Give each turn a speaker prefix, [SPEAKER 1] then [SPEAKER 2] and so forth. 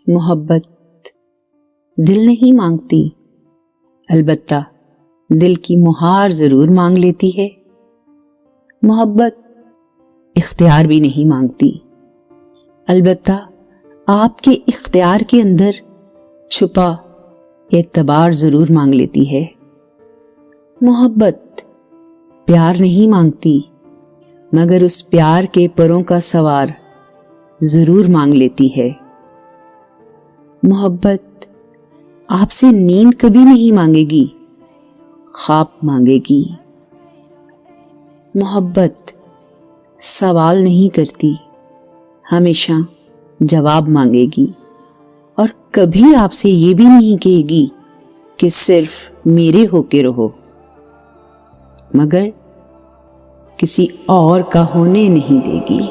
[SPEAKER 1] محبت دل نہیں مانگتی، البتہ دل کی مہار ضرور مانگ لیتی ہے۔ محبت اختیار بھی نہیں مانگتی، البتہ آپ کے اختیار کے اندر چھپا اعتبار ضرور مانگ لیتی ہے۔ محبت پیار نہیں مانگتی، مگر اس پیار کے پروں کا سوار ضرور مانگ لیتی ہے۔ محبت آپ سے نیند کبھی نہیں مانگے گی، خواب مانگے گی۔ محبت سوال نہیں کرتی، ہمیشہ جواب مانگے گی، اور کبھی آپ سے یہ بھی نہیں کہے گی کہ صرف میرے ہو کے رہو، مگر کسی اور کا ہونے نہیں دے گی۔